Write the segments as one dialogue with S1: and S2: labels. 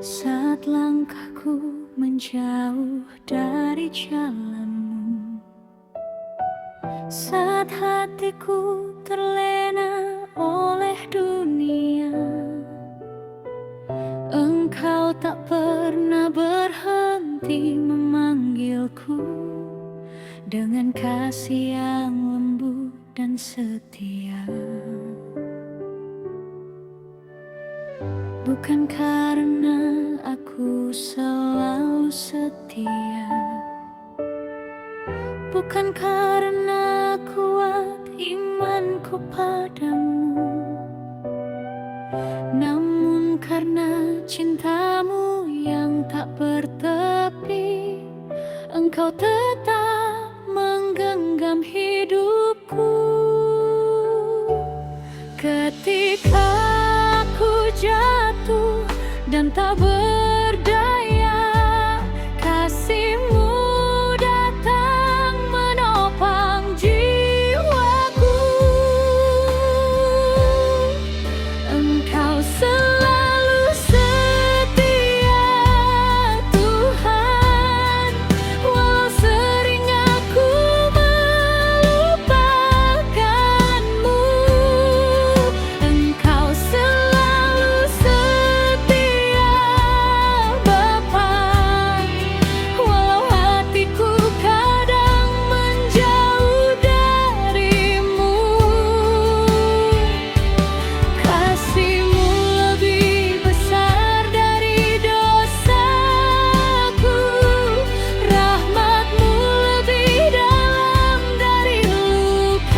S1: Saat langkahku menjauh dari jalanmu, saat hatiku terlena oleh dunia, Engkau tak pernah berhenti memanggilku dengan kasih yang lembut dan setia. Bukan karena aku selalu setia, bukan karena kuat imanku padamu, namun karena cintamu yang tak bertepi. Engkau tetap menggenggam hidupku. Ketika aku jatuh dan tak berdaya, kasih-Mu datang menopang jiwaku. Engkau selalu setia, Tuhan, walau sering aku melupakan-Mu. Engkau selalu setia, Bapa, walau hatiku kadang menjauh dari-Mu. Kasih-Mu lebih besar dari dosaku, rahmat-Mu lebih dalam dari lukaku.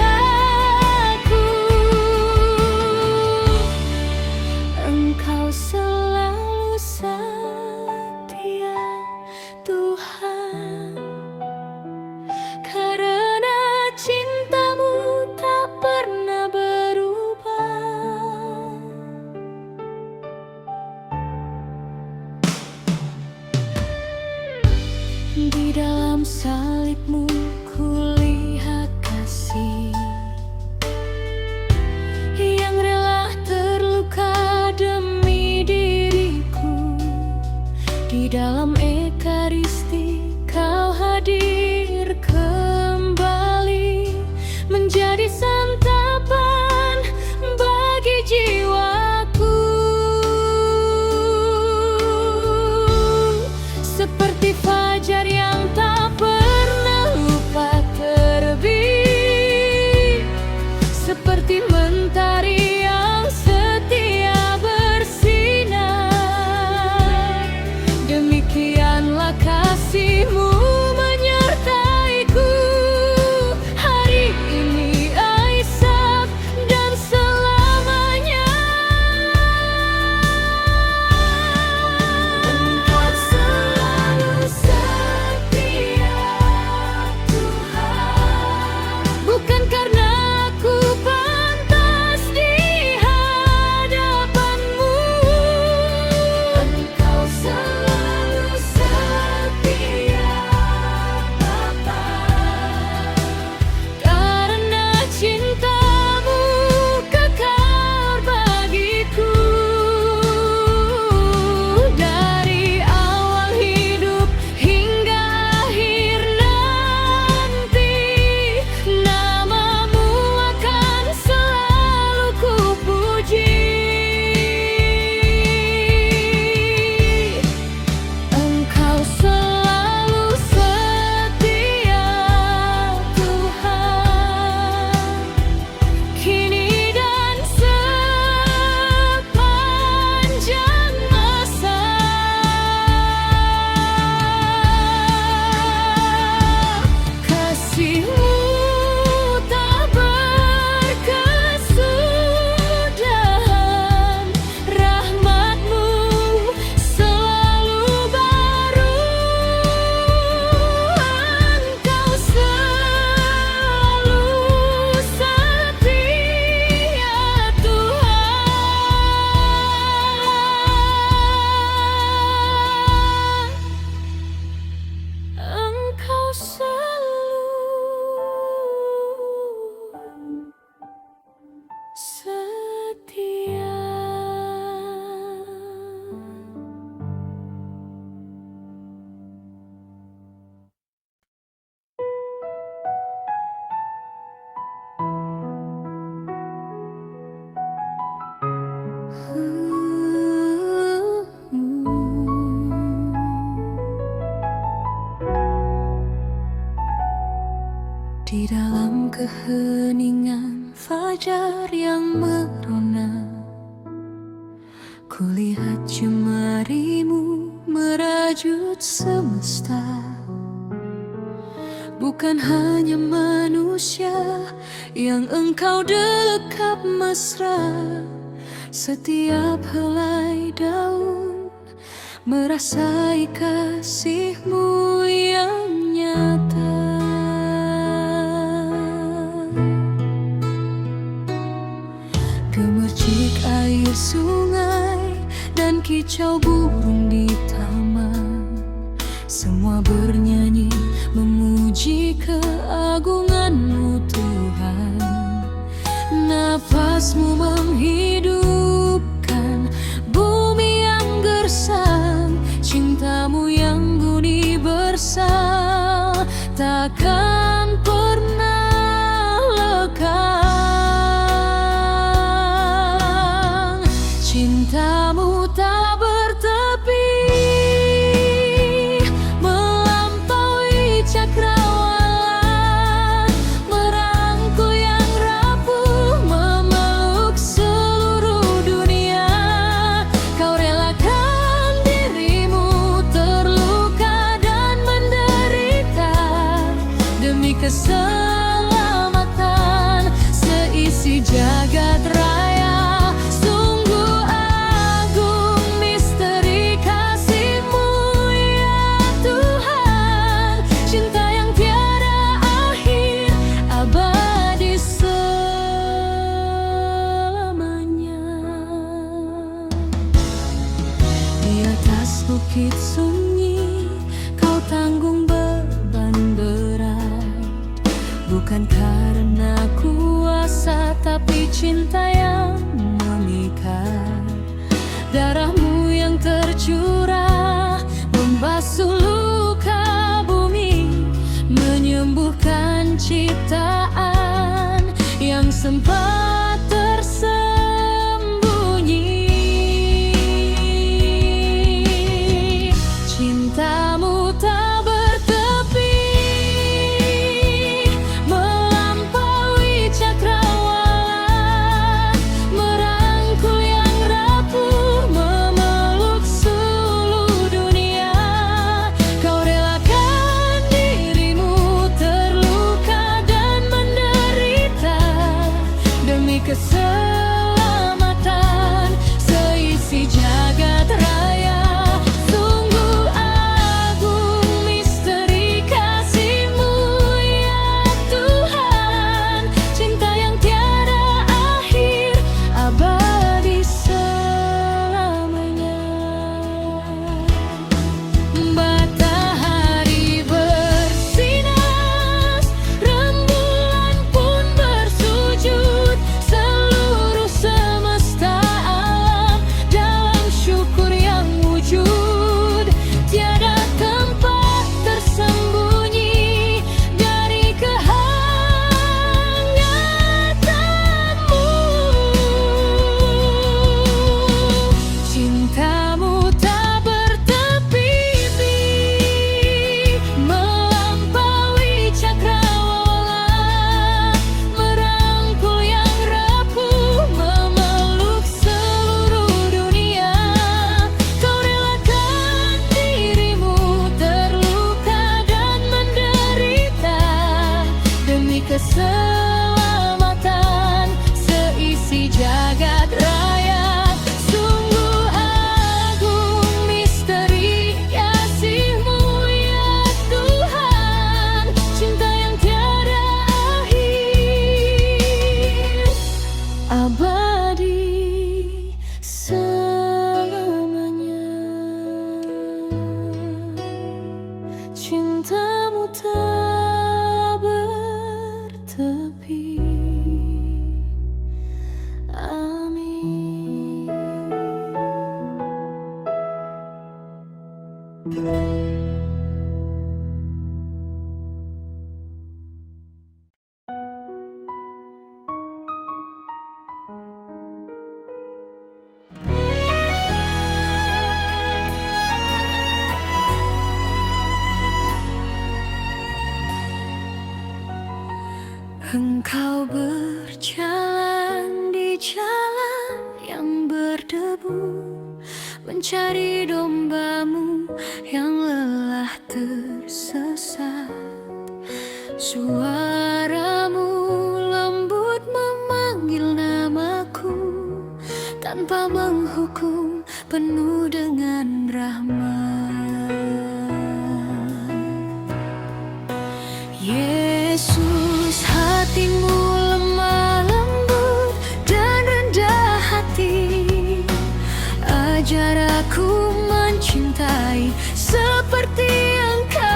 S1: Engkau selalu setia, Tuhan, karena cinta-Mu tak pernah berubah. Di dalam salib-Mu kulihat kasih yang rela terluka demi diriku. Di dalam Ekaristi Kau hadir kembali, menjadi santapan bagi jiwaku. Seperti fajar yang tak pernah lupa fajar yang merona. Kulihat jemarimu merajut semesta. Bukan hanya manusia yang engkau dekap mesra. Setiap helai daun merasai kasihmu yang nyata. Gemercik air sungai dan kicau burung di taman, semua bernyanyi memuji keagungan-Mu Tuhan. Nafas-Mu menghidupkan bumi yang gersang, cinta-Mu yang bunyi bersal takkan pernah lekang. Cinta-Mu tak bertepi, melampaui cakrawala, merangkul yang rapuh, memeluk seluruh dunia. Kau relakan dirimu terluka dan menderita demi keselamatan seisi jagat raya. Bukit sunyi, kau tanggung beban berat. Bukan karena kuasa, tapi cinta yang memikat. Darah-Mu yang tercurah membasuh luka bumi, menyembuhkan ciptaan yang sempat tersembunyi. Cinta-Mu tak bertepi, melampaui cakrawala, merangkul yang rapuh, memeluk seluruh dunia. Kau relakan dirimu terluka dan menderita demi keselamatan seisi jagat raya. Keselamatan seisi jagat raya. Sungguh agung misteri kasih-Mu ya Tuhan, cinta yang tiada akhir, abadi selamanya. Cinta-Mu tak bertepi. Amin. Engkau berjalan jalan yang berdebu, mencari dombamu yang lelah tersesat. Suaramu lembut memanggil namaku, tanpa menghukum, penuh dengan rahmat. Yesus, hatimu lemah lembut dan rendah hati. Ajar aku mencintai seperti Engkau.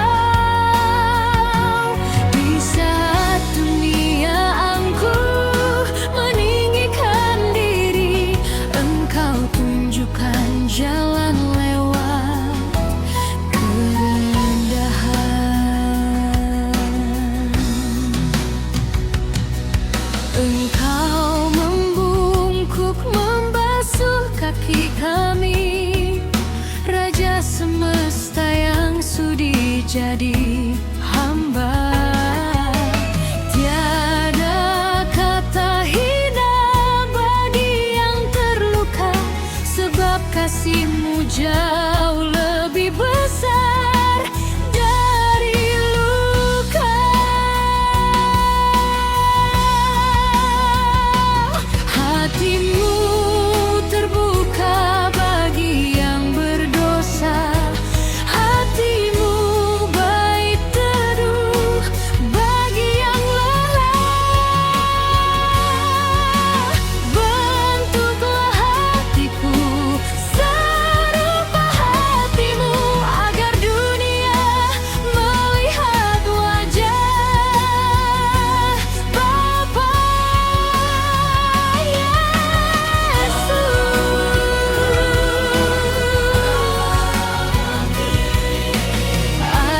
S1: Di saat dunia angkuh meninggikan diri, Engkau tunjukkan jalan lewat kerendahan. Engkau membungkuk, membasuh kaki kami, Raja semesta yang sudi jadi hamba. Tiada kata hina bagi yang terluka, sebab kasih-Mu jauh lebih besar dari luka. Hati-Mu terbuka bagi yang berdosa, hati-Mu baik teduh bagi yang lelah. Bentuklah hatiku serupa hati-Mu, agar dunia melihat wajah Bapa Yesus.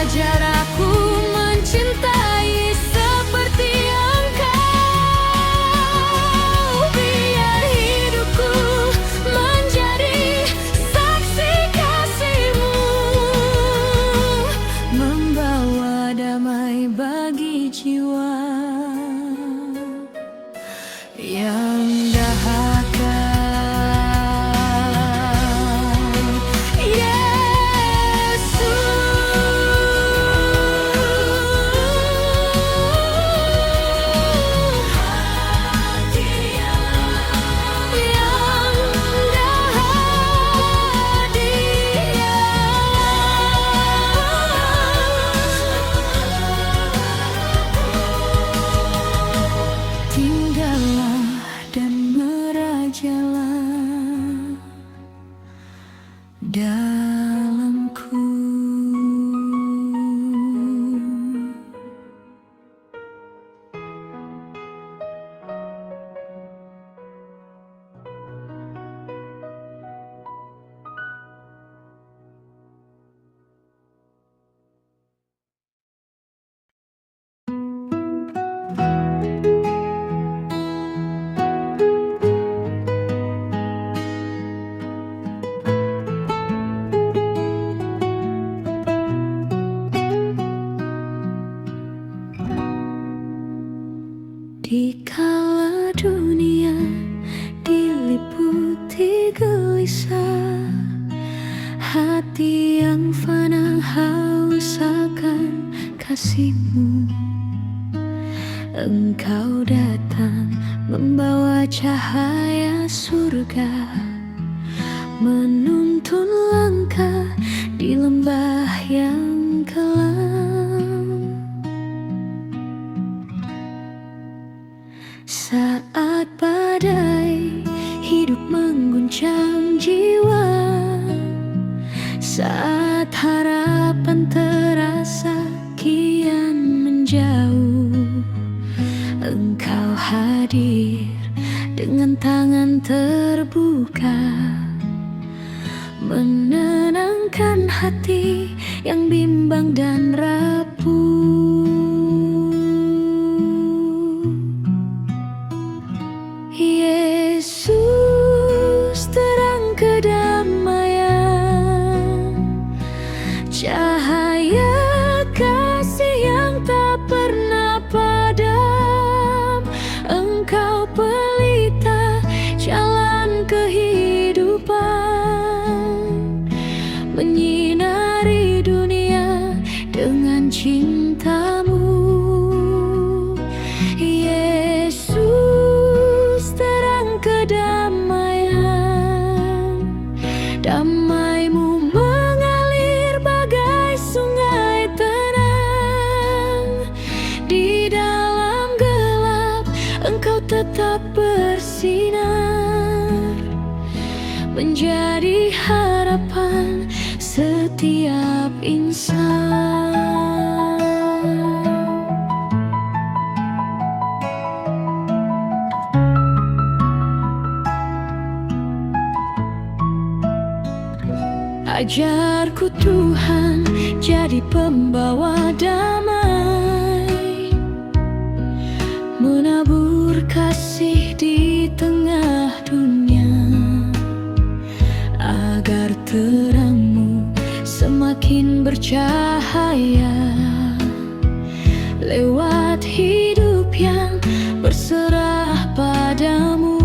S1: Ajar aku mencintai seperti Engkau, biar hidupku menjadi saksi kasih-Mu, membawa damai bagi jiwa yang dahaga. Tinggallah dan merajalah dalamku. Dikala dunia diliputi gelisah, hati yang fana haus akan kasih-Mu, Engkau datang membawa cahaya surga, menuntun langkah di lembah yang kelam. Saat badai hidup mengguncang jiwa, saat harapan terasa kian menjauh, Engkau hadir dengan tangan terbuka, menenangkan hati yang bimbang dan rapuh. Yesus, terang kedamaian, cahaya kasih yang tak pernah padam. Engkau pelita menyinari dunia dengan cintamu. Yesus, terang kedamaian, damai-Mu mengalir bagai sungai tenang. Di dalam gelap Engkau tetap bersinar, menjadi harapan setiap insan. Ajarku Tuhan jadi pembawa damai, menabur kasih di tengah dunia, agar terang-Mu semakin bercahaya lewat hidup yang berserah padamu.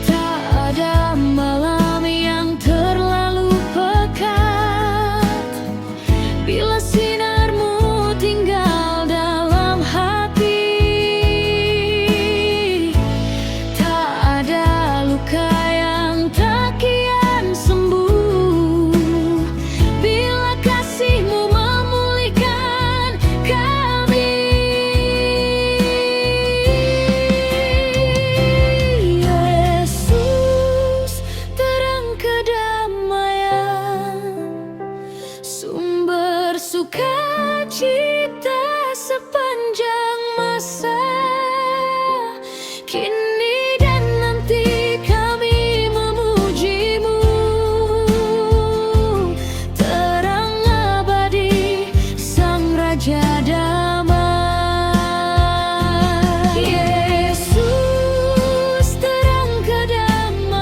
S1: Tak ada malam yang terlalu pekat bila sinar-Mu tinggal dalam hati. Tak ada luka yang tak kian sembuh bila kasih-Mu memulihkan kami. Yesus, terang kedamaian, sumber sukacita sepanjang masa, kini dan nanti kami memuji-Mu. Terang abadi Sang Raja damai. Yesus, terang kedamaian,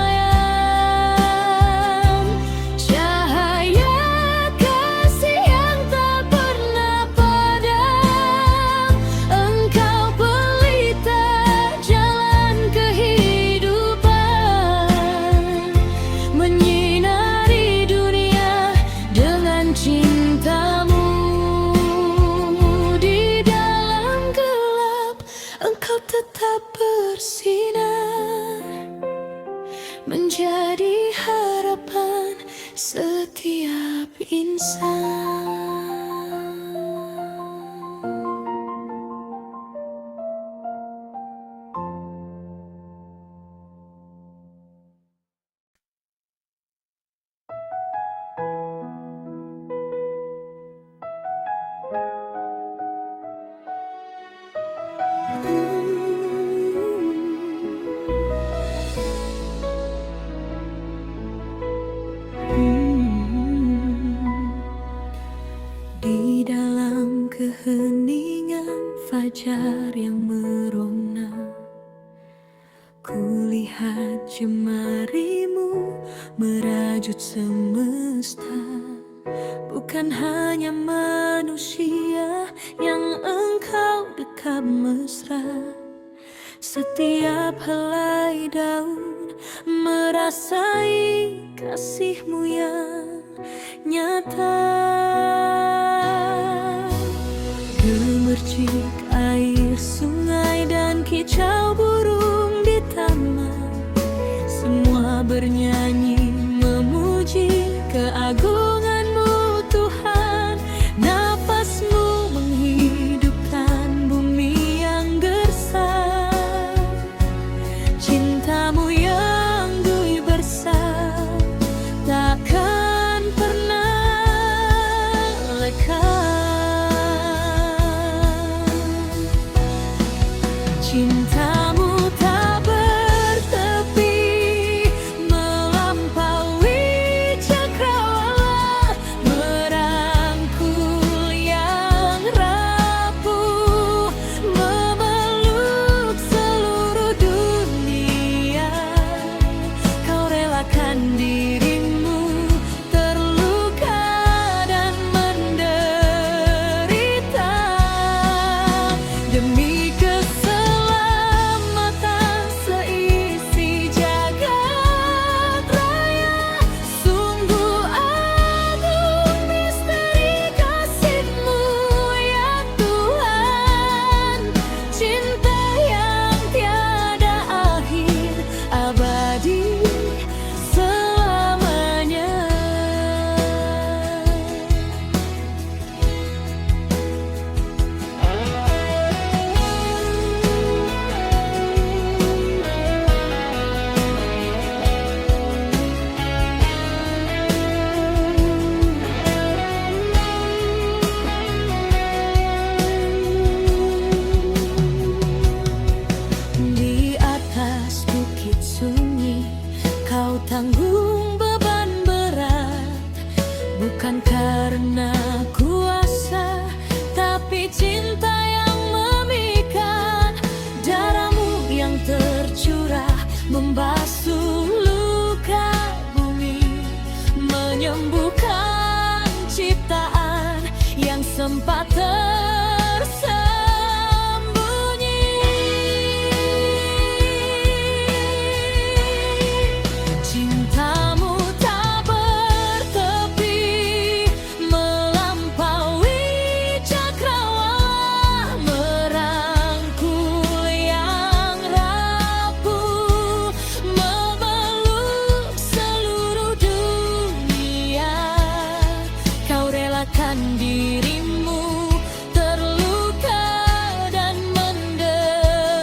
S1: cahaya kasih yang tak pernah padam. Engkau pelita jalan kehidupan, menyinari dunia dengan cinta-Mu. Di dalam gelap Engkau tetap bersinar, menjadi harapan setiap insan. Di dalam keheningan fajar yang merona, kulihat jemari-Mu merajut semesta. Bukan hanya manusia yang Engkau dekap mesra, setiap helai daun merasai kasih-Mu yang nyata. Gemercik air sungai dan kicau burung di taman, semua bernyanyi memuji keagungan-Mu Tuhan. Nafas-Mu menghidupkan bumi yang gersang, cinta-Mu yang dui bersah takkan pernah lekang. Cinta-Mu tak bertepi, melampaui cakrawala, merangkul yang rapuh, memeluk seluruh dunia. Kau relakan diri-Mu terluka dan menderita demi keselamatan membasuh luka bumi, menyembuhkan ciptaan yang sempat tersembunyi. Cintamu tak bertepi, melampaui cakrawala, merangkul yang rapuh, memeluk seluruh dunia. Kau relakan dirimu terluka dan menderita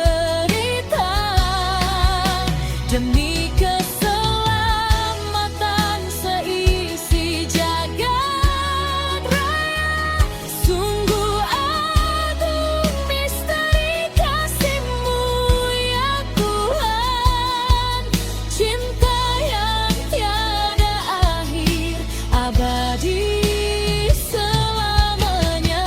S1: demi keselamatan seisi jagat raya. Sungguh agung misteri kasih-Mu ya Tuhan, cinta yang tiada akhir, abadi selamanya.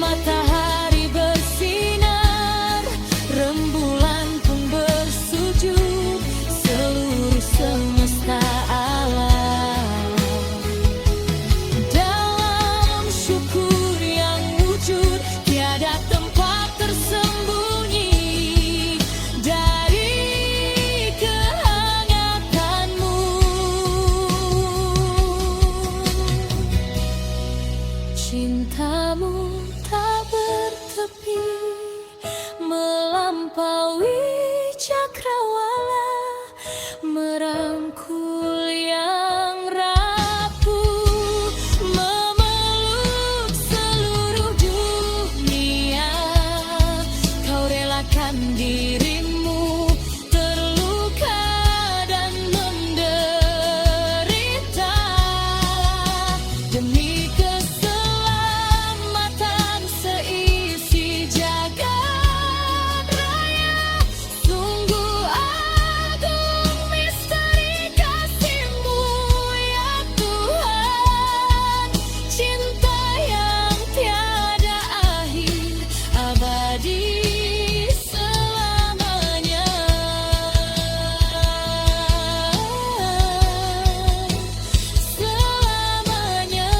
S1: Matahari bersinar, rembulan pun bersujud, seluruh semesta alam dalam syukur yang wujud. Tiada tempat tersembunyi dari kehangatanmu. Cintamu tak bertepi, melampaui cakrawala, merangkul yang rapuh, memeluk seluruh dunia. Kau relakan dirimu terluka dan menderita demi keselamatan seisi jagat raya. Sungguh agung misteri kasih-Mu ya Tuhan, cinta yang tiada akhir, abadi selamanya. Selamanya.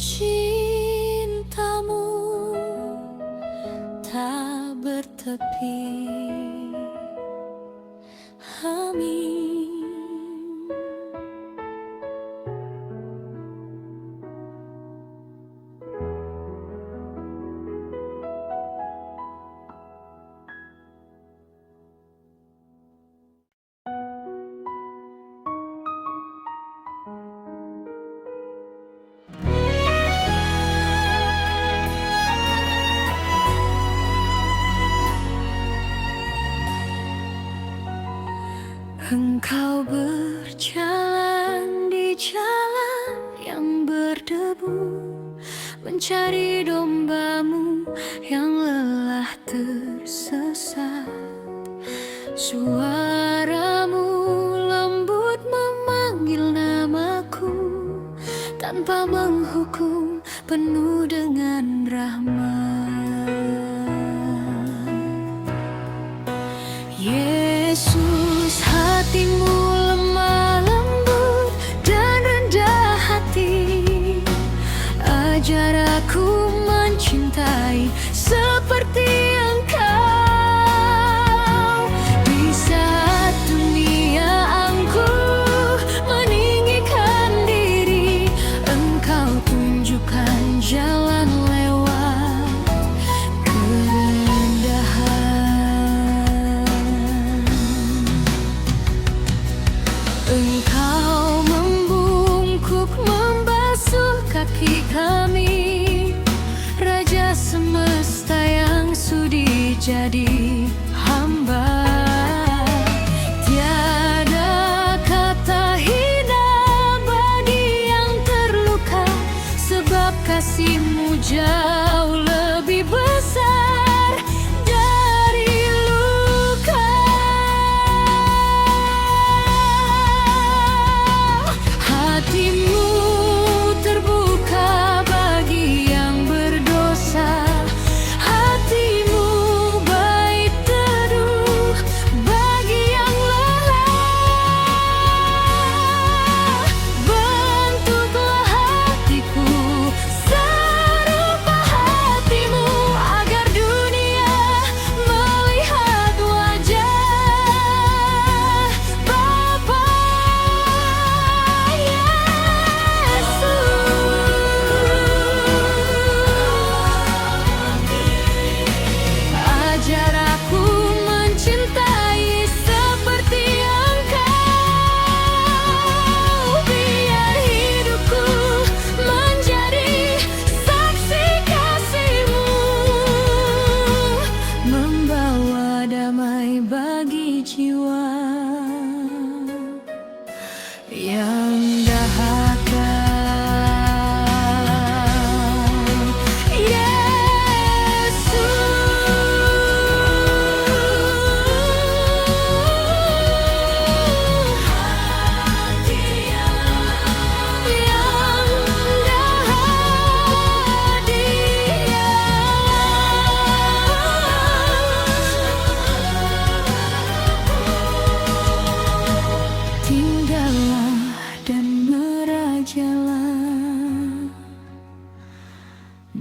S1: Cintamu tak bertepi. Amin. Engkau berjalan di jalan yang berdebu, mencari domba-Mu yang lelah tersesat. Suara-Mu lembut memanggil namaku, tanpa menghukum, penuh dengan rahmat. Yesus, hati-Mu lemah lembut dan rendah hati. Ajar aku mencintai seperti Engkau. Di saat dunia angkuh meninggikan diri, Engkau tunjukkan jalan lewat kerendahan. Engkau membungkuk, membasuh kaki kami, Raja semesta yang sudah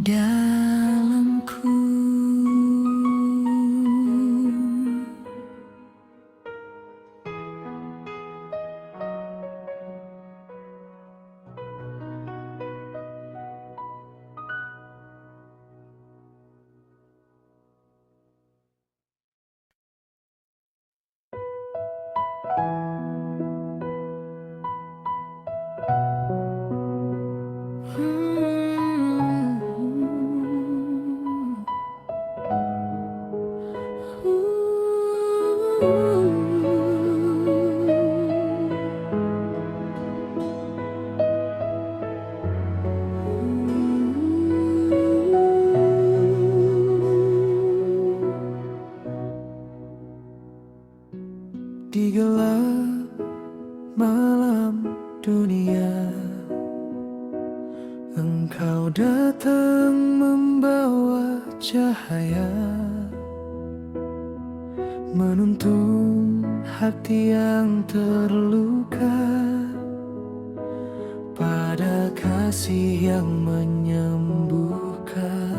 S1: dalamku.
S2: Di gelap malam dunia, Engkau datang membawa cahaya, menuntun hati yang terluka pada kasih yang menyembuhkan.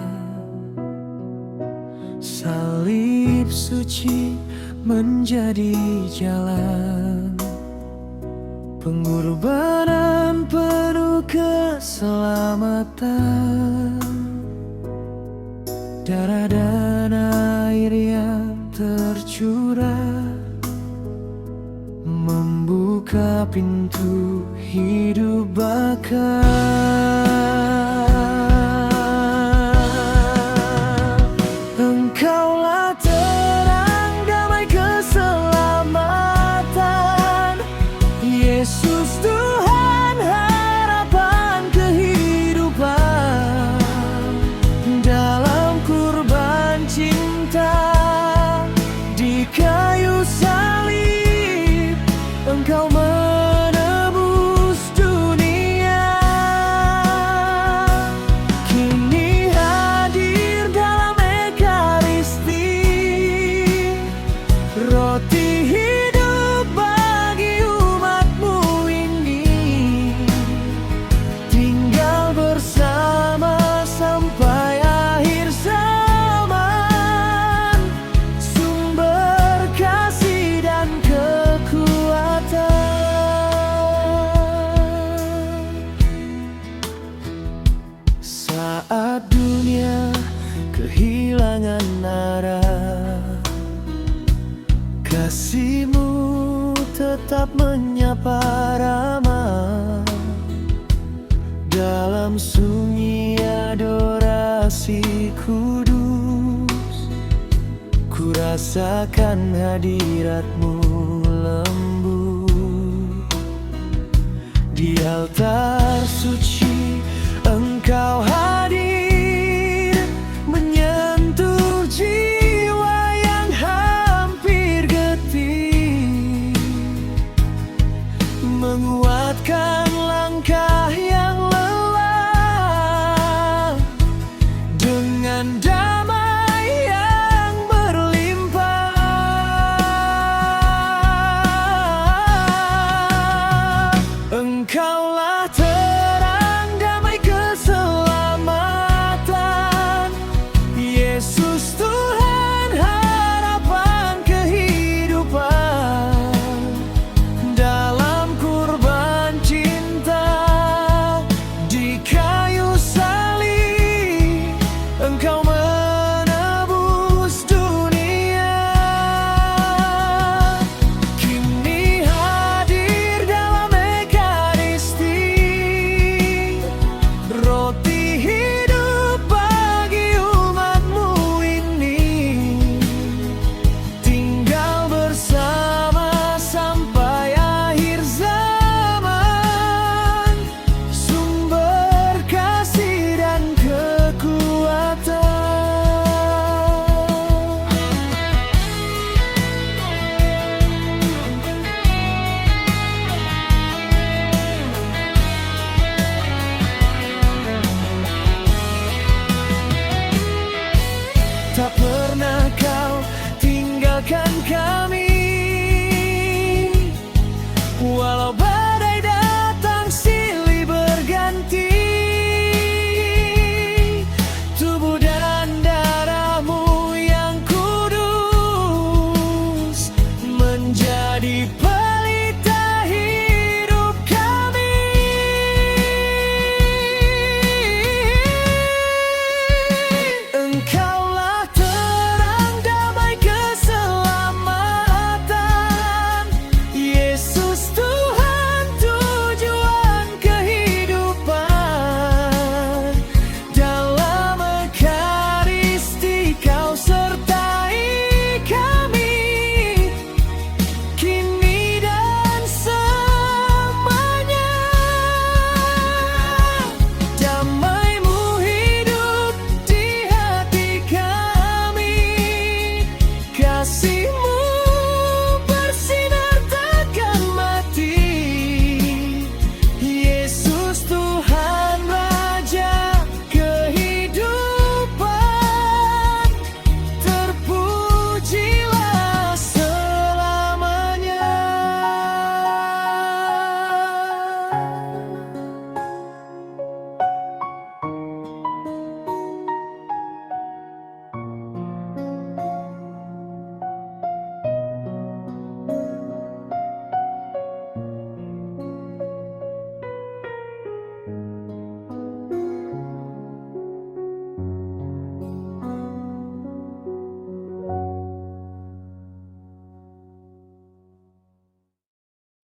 S2: Salib suci menjadi jalan pengorbanan penuh keselamatan. Darah dan air yang tercurah membuka pintu hidup bakal. Engkaulah terang damai keselamatan, Yesus Tuhan harapan kehidupan. Dalam kurban cinta di kayu salib, Engkau menebus dunia. Kini hadir dalam Ekaristi, roti hidup bagi umat-Mu ini. Tinggal bersama sampai akhir zaman, sumber kasih dan kekuatan. Saat dunia kehilangan arah, kasih-Mu tetap menyapa ramah. Dalam sunyi adorasi kudus, ku rasakan hadirat-Mu lembut. Di altar suci